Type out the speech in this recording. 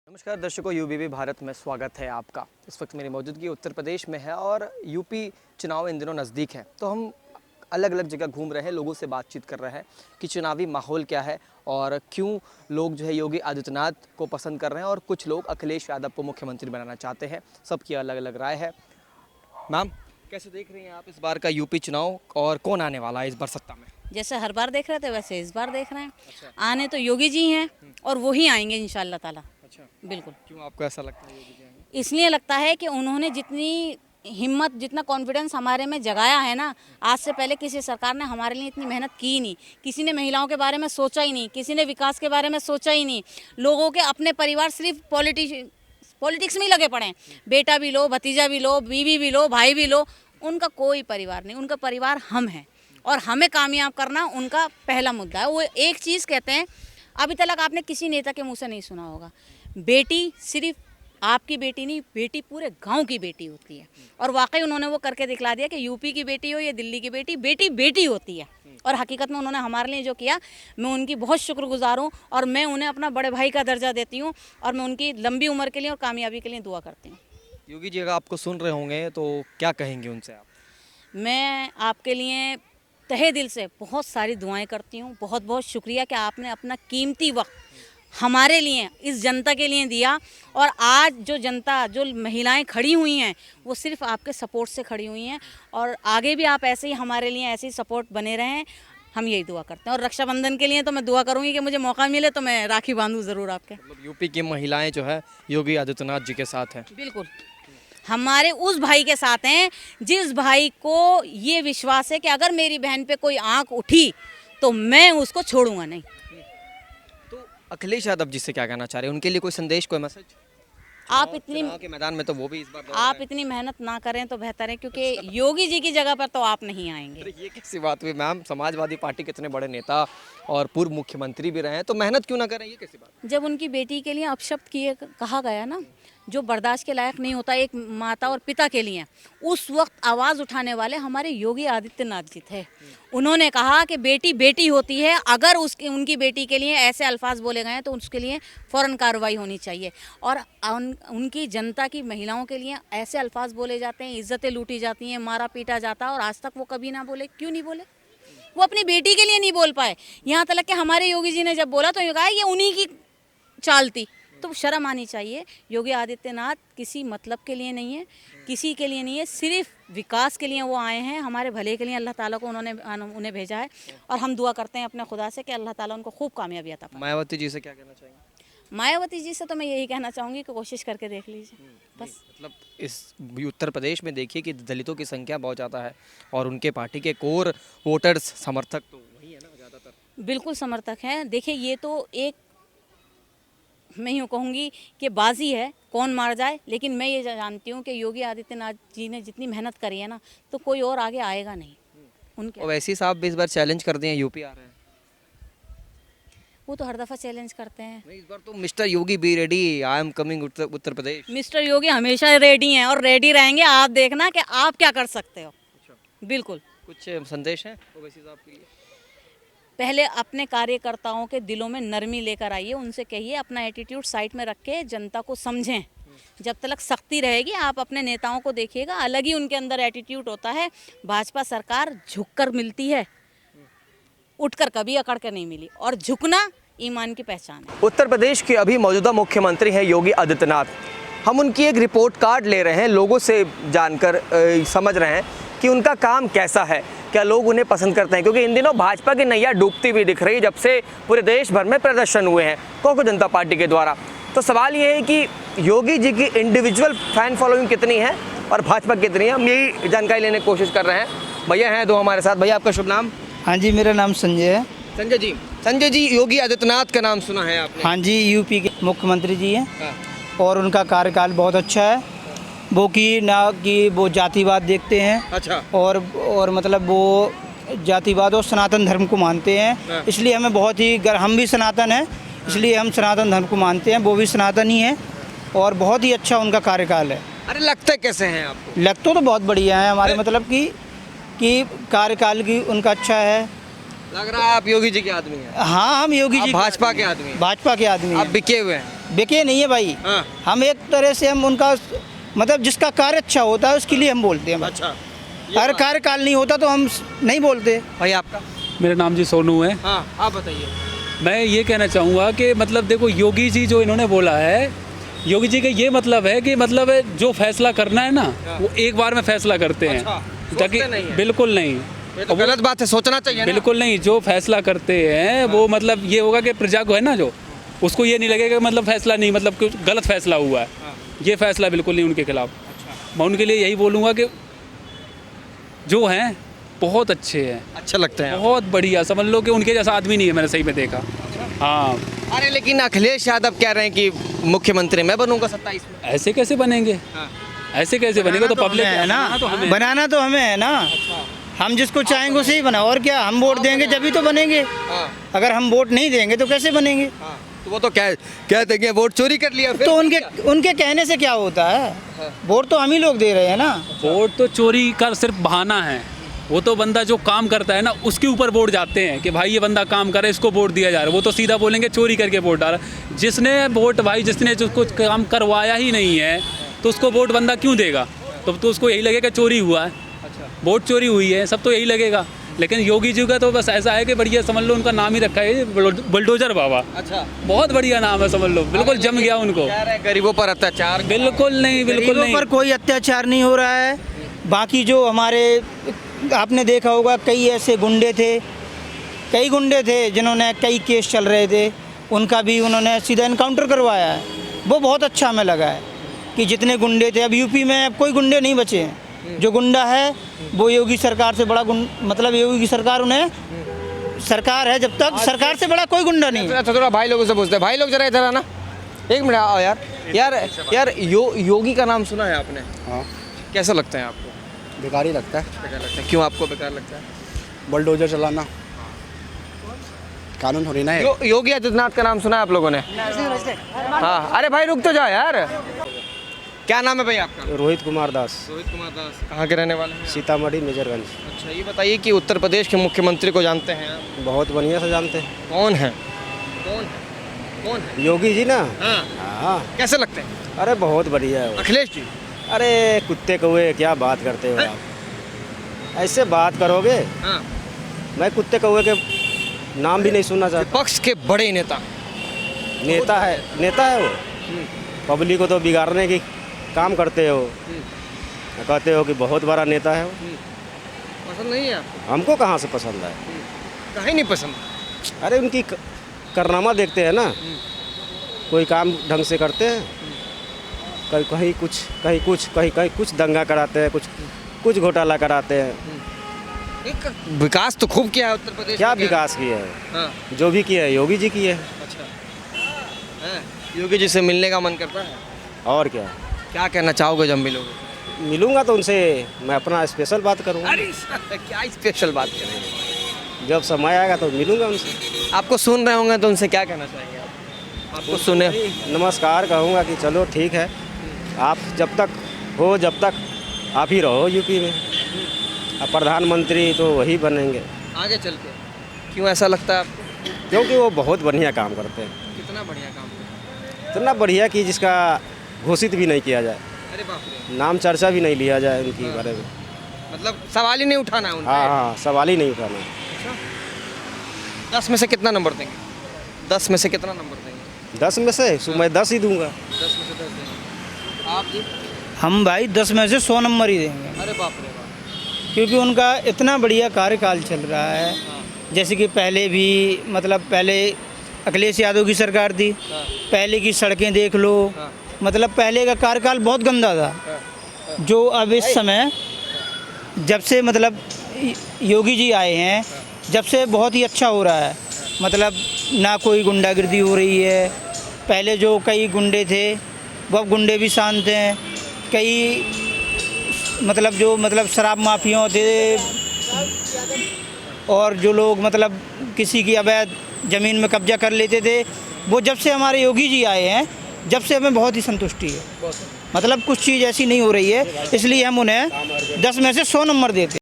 नमस्कार दर्शकों, यूबीबी भारत में स्वागत है आपका। इस वक्त मेरी मौजूदगी उत्तर प्रदेश में है और यूपी चुनाव इन दिनों नज़दीक है, तो हम अलग अलग जगह घूम रहे हैं, लोगों से बातचीत कर रहे हैं कि चुनावी माहौल क्या है और क्यों लोग जो है योगी आदित्यनाथ को पसंद कर रहे हैं और कुछ लोग अखिलेश यादव को मुख्यमंत्री बनाना चाहते हैं। सबकी अलग अलग राय है। मैम, कैसे देख रही हैं आप इस बार का यूपी चुनाव और कौन आने वाला है इस बार सत्ता में? जैसे हर बार देख रहे थे वैसे इस बार देख रहे हैं। आने तो योगी जी हैं और वो ही आएंगे इंशाल्लाह ताला। अच्छा, बिल्कुल। क्यों आपको ऐसा लगता है योगी जी आएंगे? इसलिए लगता है कि उन्होंने जितनी हिम्मत, जितना कॉन्फिडेंस हमारे में जगाया है ना, आज से पहले किसी सरकार ने हमारे लिए इतनी मेहनत की ही नहीं। किसी ने महिलाओं के बारे में सोचा ही नहीं, किसी ने विकास के बारे में सोचा ही नहीं। लोगों के अपने परिवार सिर्फ पॉलिटिक्स में ही लगे पड़े हैं। बेटा भी लो, भतीजा भी लो, बीवी भी लो, भाई भी लो, उनका कोई परिवार नहीं। उनका परिवार हम हैं और हमें कामयाब करना उनका पहला मुद्दा है। वो एक चीज़ कहते हैं, अभी तक आपने किसी नेता के मुंह से नहीं सुना होगा, बेटी सिर्फ आपकी बेटी नहीं, बेटी पूरे गांव की बेटी होती है। और वाकई उन्होंने वो करके दिखला दिया कि यूपी की बेटी हो या दिल्ली की बेटी, बेटी बेटी होती है। और हकीकत में उन्होंने हमारे लिए जो किया, मैं उनकी बहुत शुक्रगुजार हूँ और मैं उन्हें अपना बड़े भाई का दर्जा देती हूँ और मैं उनकी लंबी उम्र के लिए और कामयाबी के लिए दुआ करती हूँ। योगी जी अगर आपको सुन रहे होंगे तो क्या कहेंगे उनसे आप? मैं आपके लिए तहे दिल से बहुत सारी दुआएं करती हूँ। बहुत बहुत शुक्रिया कि आपने अपना कीमती वक्त हमारे लिए, इस जनता के लिए दिया। और आज जो जनता, जो महिलाएं खड़ी हुई हैं, वो सिर्फ आपके सपोर्ट से खड़ी हुई हैं और आगे भी आप ऐसे ही हमारे लिए ऐसे ही सपोर्ट बने रहें, हम यही दुआ करते हैं। और रक्षाबंधन के लिए तो मैं दुआ करूँगी कि मुझे मौका मिले तो मैं राखी बांधूँ ज़रूर आपके। मतलब यूपी की महिलाएं जो है योगी आदित्यनाथ जी के साथ हैं। बिल्कुल, हमारे उस भाई के साथ हैं जिस भाई को ये विश्वास है कि अगर मेरी बहन पे कोई आंख उठी तो मैं उसको छोड़ूंगा नहीं। तो अखिलेश यादव जी से क्या कहना चाह रहे हैं? उनके लिए कोई संदेश, कोई मैसेज? आप इतनी चुनाव के मैदान में तो वो भी इस बार आप इतनी मेहनत ना करें तो बेहतर है, क्योंकि योगी जी की जगह पर तो आप नहीं आएंगे। अरे ये कैसी बात हुई मैम? समाजवादी पार्टी के इतने बड़े नेता और पूर्व मुख्यमंत्री भी रहे हैं, तो मेहनत क्यों ना करें, ये कैसी बात? जब उनकी बेटी के लिए अपशब्द किए कहा गया ना, जो बर्दाश्त के लायक नहीं होता एक माता और पिता के लिए, उस वक्त आवाज़ उठाने वाले हमारे योगी आदित्यनाथ जी थे। उन्होंने कहा कि बेटी बेटी होती है, अगर उनकी बेटी के लिए ऐसे अल्फाज बोले गए हैं तो उसके लिए फ़ौरन कार्रवाई होनी चाहिए। और उनकी जनता की महिलाओं के लिए ऐसे अल्फाज बोले जाते हैं, इज्जतें लूटी जाती हैं, मारा पीटा जाता है, और आज तक वो कभी ना बोले। क्यों नहीं बोले? वो अपनी बेटी के लिए नहीं बोल पाए। यहाँ तक कि हमारे योगी जी ने जब बोला तो ये कहा ये उन्हीं की चाल थी। तो शर्म आनी चाहिए। योगी आदित्यनाथ किसी मतलब के लिए नहीं है, किसी के लिए नहीं है, सिर्फ विकास के लिए वो आए हैं, हमारे भले के लिए अल्लाह ताला को उन्हें भेजा है। और हम दुआ करते हैं अपने खुदा से कि अल्लाह ताला उनको खूब कामयाबी अता फरमाए। मायावती जी से क्या कहना चाहेंगे? मायावती जी से तो मैं यही कहना चाहूँगी कि कोशिश करके देख लीजिए बस। मतलब इस उत्तर प्रदेश में देखिए कि दलितों की संख्या बहुत ज़्यादा है और उनके पार्टी के कोर वोटर्स, समर्थक तो वही है ना ज़्यादातर। बिल्कुल समर्थक हैं। देखिए, ये तो एक, मैं यूँ कहूँगी कि बाजी है, कौन मार जाए। लेकिन मैं ये जानती हूँ कि योगी आदित्यनाथ जी ने जितनी मेहनत करी है ना, तो कोई और आगे आएगा नहीं उनके। और वैसे ही साहब भी इस बार चैलेंज कर दिए, यूपी आ रहे हैं। वो तो हर दफ़ा चैलेंज करते हैं। नहीं, इस बार तो mister Yogi be ready, I am coming Uttar Pradesh. Mister Yogi हमेशा रेडी हैं और रेडी रहेंगे। आप देखना कि आप क्या कर सकते हो। बिल्कुल। कुछ संदेश है ओवैसी साहब के लिए? पहले अपने कार्यकर्ताओं के दिलों में नरमी लेकर आइए, उनसे कहिए अपना एटीट्यूड साइड में रख के जनता को समझें। जब तक सख्ती रहेगी, आप अपने नेताओं को देखिएगा, अलग ही उनके अंदर एटीट्यूड होता है। भाजपा सरकार झुककर मिलती है, उठकर कभी अकड़ कर नहीं मिली, और झुकना ईमान की पहचान है। उत्तर प्रदेश के अभी मौजूदा मुख्यमंत्री हैं योगी आदित्यनाथ। हम उनकी एक रिपोर्ट कार्ड ले रहे हैं, लोगों से जानकर समझ रहे हैं कि उनका काम कैसा है, क्या लोग उन्हें पसंद करते हैं, क्योंकि इन दिनों भाजपा की नैया डूबती हुई दिख रही है जब से पूरे देश भर में प्रदर्शन हुए हैं कोको जनता पार्टी के द्वारा। तो सवाल ये है कि योगी जी की इंडिविजुअल फैन फॉलोइंग कितनी है और भाजपा कितनी है, हम यही जानकारी लेने की कोशिश कर रहे हैं। भैया हैं दो हमारे साथ। भैया, आपका शुभ नाम? हाँ जी, मेरा नाम संजय है। संजय जी, योगी आदित्यनाथ का नाम सुना है आपने? हाँ जी, यूपी के मुख्यमंत्री जी हैं। हाँ। और उनका कार्यकाल बहुत अच्छा है। वो कि ना कि वो जातिवाद देखते हैं। अच्छा। और मतलब वो जातिवाद और सनातन धर्म को मानते हैं। हाँ। इसलिए हमें बहुत ही हम भी सनातन हैं, इसलिए हम सनातन धर्म को मानते हैं, वो भी सनातन ही हैं। और बहुत ही अच्छा उनका कार्यकाल है। अरे लगते कैसे हैं आपको? लगते तो बहुत बढ़िया है हमारे, मतलब कि कार्यकाल की उनका अच्छा है। लग रहा है आप योगी जी के आदमी हैं। हाँ, हम योगी जी भाजपा के आदमी हैं। भाजपा के आदमी आप हैं। बिके हुए हैं। बेके नहीं है भाई। हाँ। हम एक तरह से हम उनका मतलब जिसका कार्य अच्छा होता है उसके लिए हम बोलते हैं। अच्छा, अगर कार्यकाल नहीं होता तो हम नहीं बोलते। भाई आपका? मेरा नाम जी सोनू है। हाँ, आप बताइए। मैं ये कहना चाहूँगा कि मतलब देखो योगी जी जो इन्होंने बोला है, योगी जी का ये मतलब है कि मतलब जो फैसला करना है ना वो एक बार में फैसला करते हैं। अच्छा, ताकि सोचते नहीं हैं। बिल्कुल नहीं, ये तो गलत बात है, सोचना चाहिए ना। बिल्कुल नहीं, जो फैसला करते हैं वो मतलब ये होगा कि प्रजा को है ना जो उसको ये नहीं लगेगा कि मतलब फैसला नहीं मतलब कुछ गलत फैसला हुआ है। ये फैसला बिल्कुल नहीं उनके खिलाफ। मैं उनके लिए यही बोलूँगा कि जो हैं बहुत अच्छे हैं, अच्छा लगते हैं आप। बहुत बढ़िया, समझ लो कि उनके जैसा आदमी नहीं है मैंने सही में देखा। हाँ, अरे लेकिन अखिलेश यादव कह रहे हैं कि मुख्यमंत्री मैं बनूंगा 27 में। ऐसे कैसे बनेंगे? हाँ। ऐसे कैसे बनेंगे? तो पब्लिक है ना, बनाना तो हमें। बनाना तो हमें है ना। हम जिसको चाहेंगे उसे ही बना। और क्या, हम वोट देंगे जब तो बनेंगे। हाँ, अगर हम वोट नहीं देंगे तो कैसे बनेंगे? हाँ। तो वो तो कहते हैं वोट चोरी कर लिया फिर। तो उनके कहने से क्या होता है? वोट तो हम ही लोग दे रहे हैं ना। वोट तो चोरी का सिर्फ बहाना है। वो तो बंदा जो काम करता है ना उसके ऊपर वोट जाते हैं कि भाई ये बंदा काम करे इसको वोट दिया जा रहा है। वो तो सीधा बोलेंगे चोरी करके वोट डाला। जिसने वोट भाई जिसने जो कुछ काम करवाया ही नहीं है तो उसको वोट बंदा क्यों देगा? तो उसको यही लगेगा चोरी हुआ है, वोट चोरी हुई है, सब तो यही लगेगा। लेकिन योगी जी का तो बस ऐसा है कि बढ़िया समझ लो उनका नाम ही रखा है बुलडोजर बाबा। अच्छा, बहुत बढ़िया नाम है, समझ लो बिल्कुल जम गया उनको। कह रहे हैं गरीबों पर अत्याचार। बिल्कुल नहीं, बिल्कुल गरीबों नहीं। पर कोई अत्याचार नहीं हो रहा है। बाकी जो हमारे आपने देखा होगा कई ऐसे गुंडे थे जिन्होंने कई केस चल रहे थे, उनका भी उन्होंने सीधा इनकाउंटर करवाया है। वो बहुत अच्छा हमें लगा है कि जितने गुंडे थे अब यूपी में अब कोई गुंडे नहीं बचे हैं। जो गुंडा है वो योगी सरकार से बड़ा मतलब योगी की सरकार उन्हें सरकार है जब तक सरकार से बड़ा कोई गुंडा नहीं है। थोड़ा भाई लोगों से पूछते हैं। भाई लोग जरा इधर आना, एक मिनट आओ यार योगी का नाम सुना है आपने? हाँ, कैसा लगता है आपको? बेकार ही लगता है। बेकार लगता है। क्यों आपको बेकार लगता है? बुलडोजर चलाना कानून थोड़ी ना है। योगी आदित्यनाथ का नाम सुना है आप लोगों ने? हाँ, अरे भाई रुक तो जाओ यार। क्या नाम है भाई आपका? रोहित कुमार दास, रोहित कुमार दास। कहाँ के रहने वाले हैं? सीतामढ़ी मेजरगंज। अच्छा, ये बताइए कि उत्तर प्रदेश के मुख्यमंत्री को जानते हैं आप? बहुत बढ़िया से जानते हैं। कौन है? कौन है? योगी जी ना। हाँ। हाँ, कैसे लगते हैं? अरे बहुत बढ़िया है वो। अखिलेश जी? अरे कुत्ते कौए क्या बात करते हो आप? ऐसे बात करोगे? हाँ। मैं कुत्ते कौए के नाम भी नहीं सुनना चाहता। विपक्ष के बड़े नेता। नेता है वो। पब्लिक को तो बिगाड़ने की काम करते हो। कहते हो कि बहुत बड़ा नेता है वो। पसंद नहीं है आपको? हमको कहाँ से पसंद है? कहीं नहीं पसंद। अरे उनकी कारनामा देखते हैं ना, कोई काम ढंग से करते हैं, कहीं कुछ दंगा कराते हैं, कुछ घोटाला कराते हैं। एक विकास तो खूब किया है उत्तर प्रदेश क्या में। विकास किए हैं? हाँ। जो भी किया है योगी जी किए हैं। अच्छा है। योगी जी से मिलने का मन करता है? और क्या, क्या कहना चाहोगे जब मिलोगे? मिलूंगा तो उनसे मैं अपना स्पेशल बात करूँगा। अरे क्या स्पेशल बात करेंगे? जब समय आएगा तो मिलूंगा उनसे। आपको सुन रहे होंगे तो उनसे क्या कहना चाहेंगे आप? आपको सुने? नमस्कार कहूँगा कि चलो ठीक है, आप जब तक आप ही रहो यूपी में। अब प्रधानमंत्री तो वही बनेंगे। आगे चल के क्यों ऐसा लगता है आपको? क्योंकि वो बहुत बढ़िया काम करते हैं। कितना बढ़िया काम करते हैं? इतना बढ़िया कि जिसका घोषित भी नहीं किया जाए, अरे बाप रे। नाम चर्चा भी नहीं लिया जाए उनकी बारे में। मतलब सवाल ही नहीं उठाना है उनसे। हाँ, सवाल ही नहीं उठाना। 10 में से कितना नंबर देंगे? 10 में से कितना नंबर देंगे? 10 में से मैं 10 ही दूंगा। 10 में से 10 देंगे। आप जी? हम भाई 10 में से 100 नंबर ही देंगे। अरे बाप रे बाप। क्योंकि उनका इतना बढ़िया कार्यकाल चल रहा है। जैसे कि पहले अखिलेश यादव की सरकार थी, पहले की सड़कें देख लो। मतलब पहले का कार्यकाल बहुत गंदा था। जो अब इस समय जब से मतलब योगी जी आए हैं, जब से बहुत ही अच्छा हो रहा है। मतलब ना कोई गुंडागिर्दी हो रही है। पहले जो कई गुंडे थे वो अब गुंडे भी शांत हैं। कई मतलब शराब माफियों थे और जो लोग मतलब किसी की अवैध ज़मीन में कब्जा कर लेते थे, वो जब से हमारे योगी जी आए हैं जब से हमें बहुत ही संतुष्टि है। मतलब कुछ चीज़ ऐसी नहीं हो रही है, इसलिए हम उन्हें 10 में से 100 नंबर देते हैं।